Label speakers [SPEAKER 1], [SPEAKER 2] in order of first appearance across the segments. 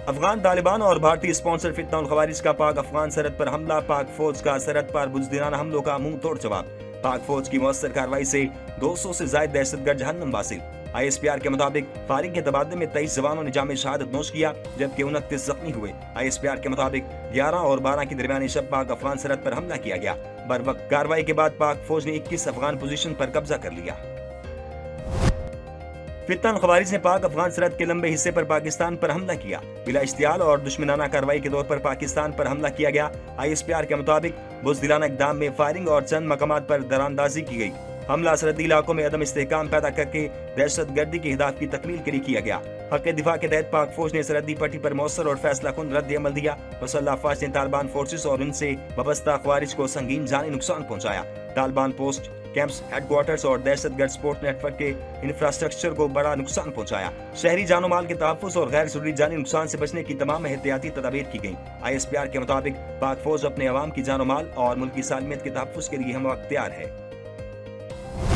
[SPEAKER 1] افغان طالبان اور بھارتی اسپانسر فتنہ الخوارج کا پاک افغان سرحد پر حملہ، پاک فوج کا سرحد پر بزدلانہ حملوں کا منہ توڑ جواب۔ پاک فوج کی مؤثر کارروائی سے 200 سے زائد دہشت گرد جہنم واصل۔ آئی ایس پی آر کے مطابق فائرنگ کے تبادلے میں 23 جوانوں نے جام شہادت نوش کیا جبکہ 29 زخمی ہوئے۔ آئی ایس پی آر کے مطابق 11 اور 12 کی درمیانی شب پاک افغان سرحد پر حملہ کیا گیا۔ بروقت کارروائی کے بعد پاک فوج نے 21 افغان پوزیشن پر قبضہ کر لیا۔ فتنہ الخوارج نے پاک افغان سرحد کے لمبے حصے پر پاکستان پر حملہ کیا۔ بلا اشتعال اور دشمنانہ کارروائی کے طور پر پاکستان پر حملہ کیا گیا۔ آئی ایس پی آر کے مطابق بزدلانہ اقدام میں فائرنگ اور چند مقامات پر دراندازی کی گئی۔ حملہ سرحدی علاقوں میں عدم استحکام پیدا کر کے دہشت گردی کے اہداف کی تکمیل کے لیے کیا گیا۔ حق دفاع کے تحت پاک فوج نے سرحدی پٹی پر مؤثر اور فیصلہ کن رد عمل دیا۔ مسلح افواج نے طالبان فورسز اور ان سے وابستہ خوارج کو سنگین جانی نقصان پہنچایا۔ Taliban post, camps, headquarters اور دہشت گرد سپورٹ نیٹ ورک کے انفراسٹرکچر کو بڑا نقصان پہنچایا۔ شہری جان و مال کے تحفظ اور غیر ضروری جانی نقصان سے بچنے کی تمام احتیاطی تدابیر کی گئیں۔ آئی ایس پی آر کے مطابق پاک فوج اپنے عوام کی جان و مال اور ملک کی سالمیت کے تحفظ کے لیے ہم وقت تیار ہے۔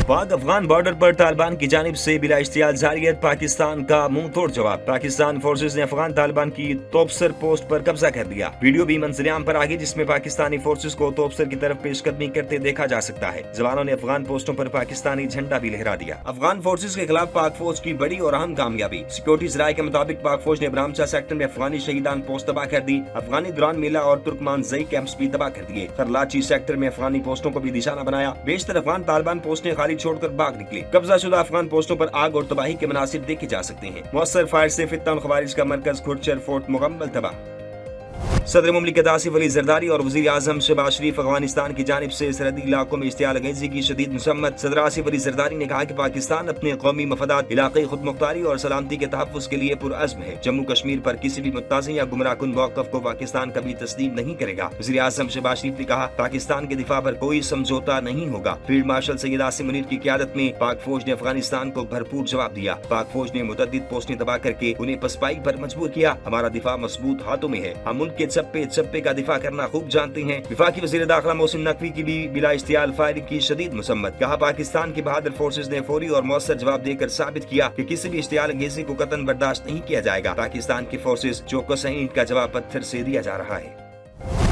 [SPEAKER 1] پاک افغان بارڈر پر طالبان کی جانب سے بلا اشتعال جارحیت، پاکستان کا منہ توڑ جواب۔ پاکستان فورسز نے افغان طالبان کی توپسر پوسٹ پر قبضہ کر لیا۔ ویڈیو بھی منظر عام پر آگئی جس میں پاکستانی فورسز کو توپسر کی طرف پیش قدمی کرتے دیکھا جا سکتا ہے۔ جوانوں نے افغان پوسٹوں پر پاکستانی جھنڈا بھی لہرا دیا۔ افغان فورسز کے خلاف پاک فوج کی بڑی اور اہم کامیابی۔ سیکورٹی ذرائع کے مطابق پاک فوج نے برامچا سیکٹر میں افغانی شہیدان پوسٹ تباہ کر دی۔ افغانی دران میلہ اور ترکمان زئی کیمپس بھی تباہ کر دیے۔ خرلاچی سیکٹر میں افغانی پوسٹوں کو بھی نشانہ بنایا۔ بیشتر افغان طالبان پوسٹیں خالی چھوڑ کر بھاگ نکلی۔ قبضہ شدہ افغان پوسٹوں پر آگ اور تباہی کے مناظر دیکھے جا سکتے ہیں۔ مؤثر فائر سے فتنہ الخوارج کا مرکز کھرچر فورٹ مکمل تباہ۔ صدر مملکت آصف علی زرداری اور وزیر اعظم شہباز شریف افغانستان کی جانب سے سرحدی علاقوں میں اشتعال انگیزی کی شدید مذمت۔ صدر آصف علی زرداری نے کہا کہ پاکستان اپنے قومی مفادات، علاقائی خود مختاری اور سلامتی کے تحفظ کے لیے پرعزم ہے۔ جموں کشمیر پر کسی بھی متنازع یا گمراہ کن موقف کو پاکستان کبھی تسلیم نہیں کرے گا۔ وزیر اعظم شہباز شریف نے کہا پاکستان کے دفاع پر کوئی سمجھوتا نہیں ہوگا۔ فیلڈ مارشل سید عاصم منیر کی قیادت میں پاک فوج نے افغانستان کو بھرپور جواب دیا۔ پاک فوج نے متعدد پوسٹیں تباہ کر کے انہیں پسپائی پر مجبور کیا۔ ہمارا دفاع مضبوط ہاتھوں میں ہے، ہم ملک کے چپے چپے کا دفاع کرنا خوب جانتے ہیں۔ وفاقی وزیر داخلہ محسن نقوی کی بھی بلا اشتعال فائرنگ کی شدید مذمت۔ کہا پاکستان کی بہادر فورسز نے فوری اور مؤثر جواب دے کر ثابت کیا کہ کسی بھی اشتعال انگیزی کو قطعاً برداشت نہیں کیا جائے گا۔ پاکستان کی فورسز چوکس ہیں، ان کا جواب پتھر سے دیا جا رہا ہے۔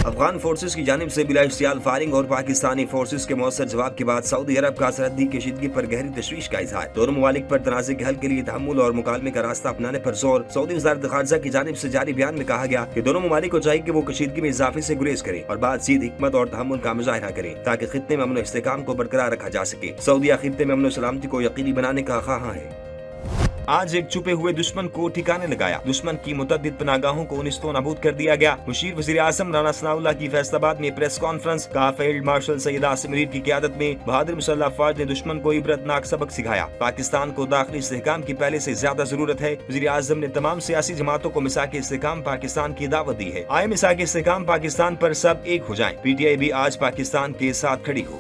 [SPEAKER 1] افغان فورسز کی جانب سے بلا اشتعال فائرنگ اور پاکستانی فورسز کے مؤثر جواب کے بعد سعودی عرب کا سرحدی کشیدگی پر گہری تشویش کا اظہار۔ دونوں ممالک پر تنازع کے حل کے لیے تحمل اور مکالمے کا راستہ اپنانے پر زور۔ سعودی وزارت خارجہ کی جانب سے جاری بیان میں کہا گیا کہ دونوں ممالک کو چاہیے کہ وہ کشیدگی میں اضافے سے گریز کریں اور بات چیت، حکمت اور تحمل کا مظاہرہ کریں تاکہ خطے میں امن و استحکام کو برقرار رکھا جا سکے۔ سعودیہ خطے میں امن و سلامتی کو یقینی بنانے کا خواہاں ہے۔ آج ایک چھپے ہوئے دشمن کو ٹھکانے لگایا۔ دشمن کی متعدد پناہگاہوں کو نیست و نابود کر دیا گیا۔ مشیر وزیر اعظم رانا ثناء اللہ کی فیصل آباد میں پریس کانفرنس۔ کہا فیلڈ مارشل سید عاصم منیر کی قیادت میں بہادر مسلح افواج نے دشمن کو عبرتناک سبق سکھایا۔ پاکستان کو داخلی استحکام کی پہلے سے زیادہ ضرورت ہے۔ وزیر اعظم نے تمام سیاسی جماعتوں کو مساق استحکام پاکستان کی دعوت دی ہے۔ آئے مساق استحکام پاکستان پر سب ایک ہو جائیں۔ پی ٹی آئی بھی آج پاکستان کے ساتھ کھڑی ہو۔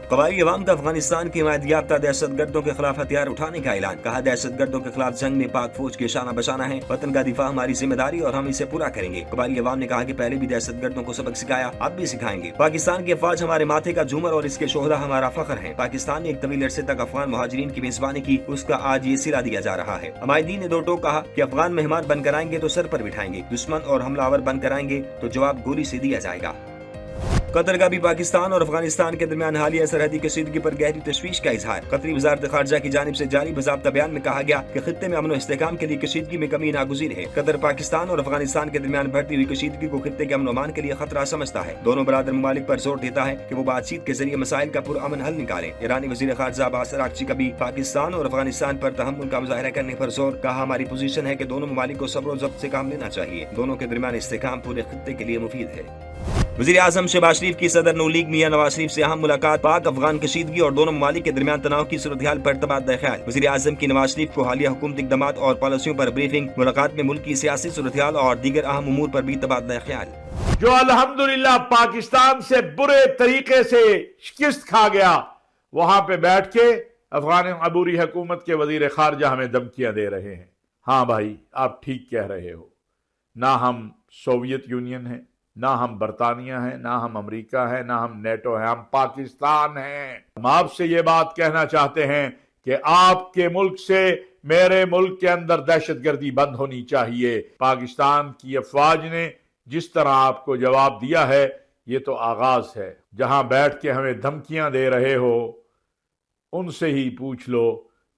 [SPEAKER 1] قبائلی عوام کا افغانستان کی حمایت یافتہ دہشت گردوں کے خلاف ہتھیار اٹھانے کا اعلان۔ کہا دہشت گردوں کے خلاف جنگ میں پاک فوج کے شانہ بشانہ ہے۔ وطن کا دفاع ہماری ذمہ داری اور ہم اسے پورا کریں گے۔ قبائلی عوام نے کہا کہ پہلے بھی دہشت گردوں کو سبق سکھایا، اب بھی سکھائیں گے۔ پاکستان کی افواج ہمارے ماتھے کا جھومر اور اس کے شہداء ہمارا فخر ہیں۔ پاکستان نے ایک طویل عرصے تک افغان مہاجرین کی میزبانی کی، اس کا آج یہ صلہ دیا جا رہا ہے۔ عمائدین نے دو ٹوک کہا کہ افغان مہمان بن کر آئیں گے تو سر پر بٹھائیں گے، دشمن اور حملہ آور بن کر آئیں گے تو جواب گولی سے دیا جائے گا۔ قطر کا بھی پاکستان اور افغانستان کے درمیان حالیہ سرحدی کشیدگی پر گہری تشویش کا اظہار۔ قطری وزارت خارجہ کی جانب سے جاری باضابطہ بیان میں کہا گیا کہ خطے میں امن و استحکام کے لیے کشیدگی میں کمی ناگزیر ہے۔ قطر پاکستان اور افغانستان کے درمیان بڑھتی ہوئی کشیدگی کو خطے کے امن و امان کے لیے خطرہ سمجھتا ہے۔ دونوں برادر ممالک پر زور دیتا ہے کہ وہ بات چیت کے ذریعے مسائل کا پرامن حل نکالیں۔ ایرانی وزیر خارجہ عباس اراغچی کا بھی پاکستان اور افغانستان پر تحمل کا مظاہرہ کرنے پر زور۔ کہا ہماری پوزیشن ہے کہ دونوں ممالک کو صبر و ضبط سے کام لینا چاہیے، دونوں کے درمیان استحکام پورے خطے کے لیے مفید ہے۔ وزیر اعظم شہباز شریف کی صدر نون لیگ میاں نواز شریف سے اہم ملاقات۔ پاک افغان کشیدگی اور دونوں ممالک کے درمیان تناؤ کی صورتحال پر تبادلہ خیال۔ وزیر اعظم کی نواز شریف کو حالیہ حکومتی اقدامات اور پالیسیوں پر بریفنگ۔ ملاقات میں ملک کی سیاسی صورتحال اور دیگر اہم امور پر بھی تبادلہ خیال۔
[SPEAKER 2] جو الحمدللہ پاکستان سے برے طریقے سے شکست کھا گیا، وہاں پہ بیٹھ کے افغان عبوری حکومت کے وزیر خارجہ ہمیں دھمکیاں دے رہے ہیں۔ ہاں بھائی، آپ ٹھیک کہہ رہے ہو، نہ ہم سوویت یونین ہیں، نہ ہم برطانیہ ہیں، نہ ہم امریکہ ہیں، نہ ہم نیٹو ہیں، ہم پاکستان ہیں۔ ہم آپ سے یہ بات کہنا چاہتے ہیں کہ آپ کے ملک سے میرے ملک کے اندر دہشت گردی بند ہونی چاہیے۔ پاکستان کی افواج نے جس طرح آپ کو جواب دیا ہے یہ تو آغاز ہے۔ جہاں بیٹھ کے ہمیں دھمکیاں دے رہے ہو ان سے ہی پوچھ لو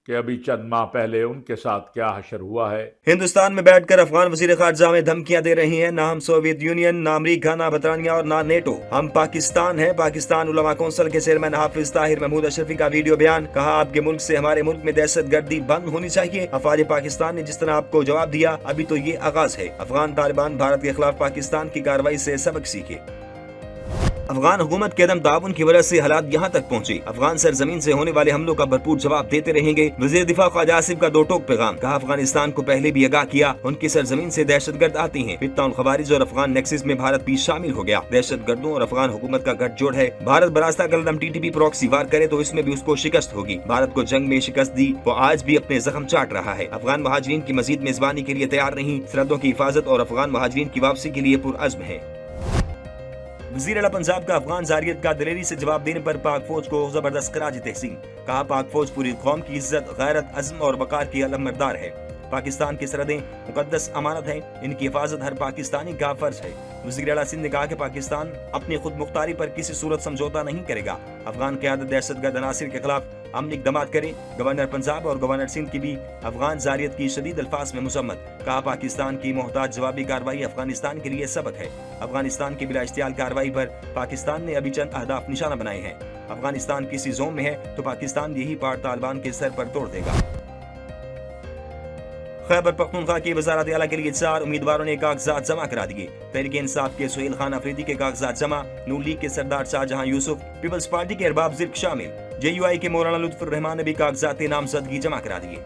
[SPEAKER 2] کہ ابھی چند ماہ پہلے ان کے ساتھ کیا حشر ہوا ہے۔
[SPEAKER 1] ہندوستان میں بیٹھ کر افغان وزیر خارجہ میں دھمکیاں دے رہی ہیں، نہ ہم سوویت یونین، نہ امریکہ، نہ برطانیہ اور نہ نیٹو، ہم پاکستان ہیں۔ پاکستان علماء کونسل کے چیئرمین حافظ طاہر محمود اشرفی کا ویڈیو بیان، کہا آپ کے ملک سے ہمارے ملک میں دہشت گردی بند ہونی چاہیے۔ افواج پاکستان نے جس طرح آپ کو جواب دیا ابھی تو یہ آغاز ہے۔ افغان طالبان بھارت کے خلاف پاکستان کی کارروائی سے سبق سیکھے۔ افغان حکومت کے عدم تعاون کی وجہ سے حالات یہاں تک پہنچے، افغان سرزمین سے ہونے والے حملوں کا بھرپور جواب دیتے رہیں گے۔ وزیر دفاع خواجہ آصف کا دو ٹوک پیغام، کہا افغانستان کو پہلے بھی آگاہ کیا ان کی سرزمین سے دہشت گرد آتی ہیں۔ فتنہ الخوارج اور افغان نیکسس میں بھارت بھی شامل ہو گیا۔ دہشت گردوں اور افغان حکومت کا گٹھ جوڑ ہے۔ بھارت براستہ قلم TTP پراکسی وار کرے تو اس میں بھی اس کو شکست ہوگی۔ بھارت کو جنگ میں شکست دی، وہ آج بھی اپنے زخم چاٹ رہا ہے۔ افغان مہاجرین کی مزید میزبانی کے لیے تیار نہیں، سرحدوں کی حفاظت اور افغان مہاجرین کی واپسی کے لیے پرعزم ہے۔ وزیر اعلیٰ پنجاب کا افغان زاریت کا دلیری سے جواب دینے پر پاک فوج کو زبردست خراج تحسین، کہا پاک فوج پوری قوم کی عزت، غیرت، عزم اور وقار کی علمبردار ہے۔ پاکستان کی سرحدیں مقدس امانت ہیں، ان کی حفاظت ہر پاکستانی کا فرض ہے۔ وزیر اعلیٰ سندھ نے کہا کہ پاکستان اپنی خود مختاری پر کسی صورت سمجھوتہ نہیں کرے گا۔ افغان قیادت دہشت گرد عناصر کے خلاف عملی اقدامات کرے۔ گورنر پنجاب اور گورنر سندھ کی بھی افغان زاریت کی شدید الفاظ میں مذمت، کہا پاکستان کی محتاط جوابی کارروائی افغانستان کے لیے سبق ہے۔ افغانستان کی بلا اشتعال کارروائی پر پاکستان نے ابھی چند اہداف نشانہ بنائے ہیں۔ افغانستان کسی زون میں ہے تو پاکستان یہی پار طالبان کے سر پر توڑ دے گا۔ خیبر پختونخوا کی وزارت اعلیٰ کے لیے 4 امیدواروں نے کاغذات جمع کرا دیے۔ تحریک انصاف کے سہیل خان افریدی کے کاغذات جمع، نون لیگ کے سردار شاہجہاں یوسف، پیپلز پارٹی کے ارباب زرق شامل۔ JUI کے مولانا لطف الرحمان نے بھی کاغذات نامزدگی جمع کرا دیے۔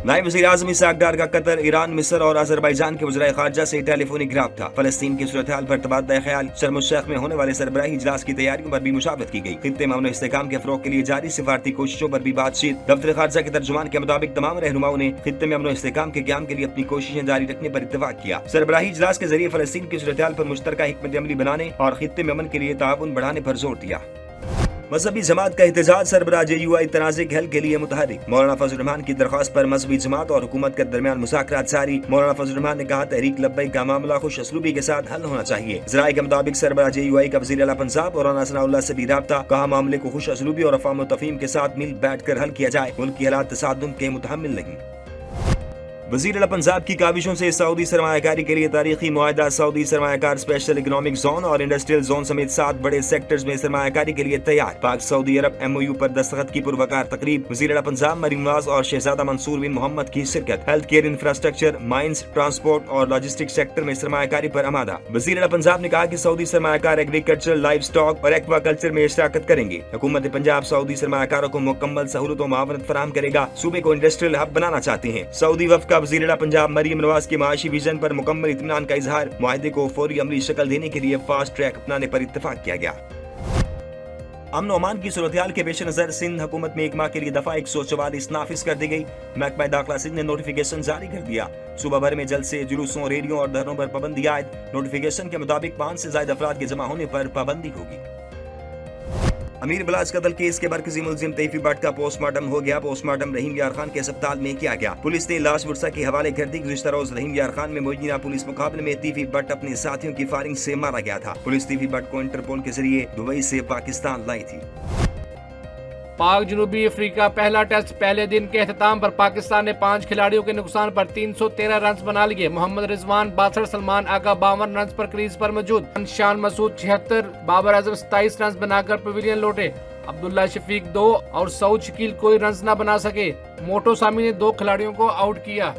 [SPEAKER 1] نائب وزیر اعظم اسحاق ڈار کا قطر، ایران، مصر اور آذربائیجان کے وزرائے خارجہ سے ٹیلی فونک رابطہ۔ فلسطین کی صورتحال پر تبادلہ خیال، شرم الشیخ میں ہونے والے سربراہی اجلاس کی تیاریوں پر بھی مشاورت کی گئی۔ خطے میں امن و استحکام کے فروغ کے لیے جاری سفارتی کوششوں پر بھی بات چیت۔ دفتر خارجہ کے ترجمان کے مطابق تمام رہنماؤں نے خطے میں امن و استحکام کے قیام کے لیے اپنی کوششیں جاری رکھنے پر اتفاق کیا۔ سربراہی اجلاس کے ذریعے فلسطین کی صورتحال پر مشترکہ حکمت عملی بنانے اور خطے میں امن کے لیے تعاون بڑھانے پر زور دیا۔ مذہبی جماعت کا احتجاج، سربراہ JUI تنازع کے حل کے لیے متحرک۔ مولانا فضل الرحمان کی درخواست پر مذہبی جماعت اور حکومت کے درمیان مذاکرات جاری۔ مولانا فضل الرحمان نے کہا تحریک لبیک کا معاملہ خوش اسلوبی کے ساتھ حل ہونا چاہیے۔ ذرائع کے مطابق سربراہ JUI کا وزیر اعلیٰ پنجاب مولانا ثناء اللہ سے بھی رابطہ، کہا معاملے کو خوش اسلوبی اور افہام و تفہیم کے ساتھ مل بیٹھ کر حل کیا جائے، ملک کی حالات تصادم کے متحمل نہیں۔ وزیر اعلیٰ پنجاب کی کاوشوں سے سعودی سرمایہ کاری کے لیے تاریخی معاہدہ، سعودی سرمایہ کار اسپیشل اکنامک زون اور انڈسٹریل زون سمیت 7 بڑے سیکٹرز میں سرمایہ کاری کے لیے تیار۔ پاک سعودی عرب MOU پر دستخط کی پروقار تقریب، وزیر اعلیٰ پنجاب مریم نواز اور شہزادہ منصور بن محمد کی شرکت۔ Health care, infrastructure, mines, transport اور لاجسٹک سیکٹر میں سرمایہ کاری پر آمادہ۔ وزیر اعلیٰ پنجاب نے کہا کہ سعودی سرمایہ کار ایگریکلچر، لائف سٹاک اور ایکوا کلچر میں شراکت کریں گے۔ حکومت پنجاب سعودی سرمایہ کاروں کو مکمل سہولت و معاونت فراہم کرے گا۔ صوبے کو انڈسٹریل ہب بنانا چاہتے ہیں۔ سعودی وفد کا وزیر اعلیٰ پنجاب مریم نواز کے معاشی ویژن پر مکمل اطمینان کا اظہار، معاہدے کو فوری عملی شکل دینے کے لیے فاسٹ ٹریک اپنانے پر اتفاق کیا گیا۔ امن و امان کی صورتحال کے پیش نظر سندھ حکومت میں 1 ماہ کے لیے دفعہ 144 نافذ کر دی گئی۔ محکمہ داخلہ سندھ نے نوٹیفیکیشن جاری کر دیا۔ صوبہ بھر میں جلد سے جلوسوں، ریلیوں اور دھرنوں پر پابندی عائد۔ نوٹیفیکیشن کے مطابق 5 سے زائد افراد کے جمع ہونے پر پابندی ہوگی۔ امیر بلاچ قتل کیس کے مرکزی ملزم تیفی بٹ کا پوسٹ مارٹم ہو گیا۔ پوسٹ مارٹم رحیم یار خان کے اسپتال میں کیا گیا۔ پولیس نے لاش ورثہ کے حوالے کر دی۔ گزشتہ روز رحیم یار خان میں مبینہ پولیس مقابلے میں تیفی بٹ اپنے ساتھیوں کی فائرنگ سے مارا گیا تھا۔ پولیس تیفی بٹ کو انٹرپول کے ذریعے دبئی سے پاکستان لائی تھی۔
[SPEAKER 3] پاک جنوبی افریقہ پہلا ٹیسٹ پہلے دن کے اختتام پر پاکستان نے 5 کھلاڑیوں کے نقصان پر 313 رنز بنا لیے۔ محمد رضوان 62، سلمان آغا 52 رنز پر کریز پر موجود۔ شان مسعود 76، بابر اعظم 27 رنز بنا کر پویلین لوٹے۔ عبداللہ شفیق 2 اور سعود شکیل کوئی رنز نہ بنا سکے۔ موٹو سامی نے 2 کھلاڑیوں کو آؤٹ کیا۔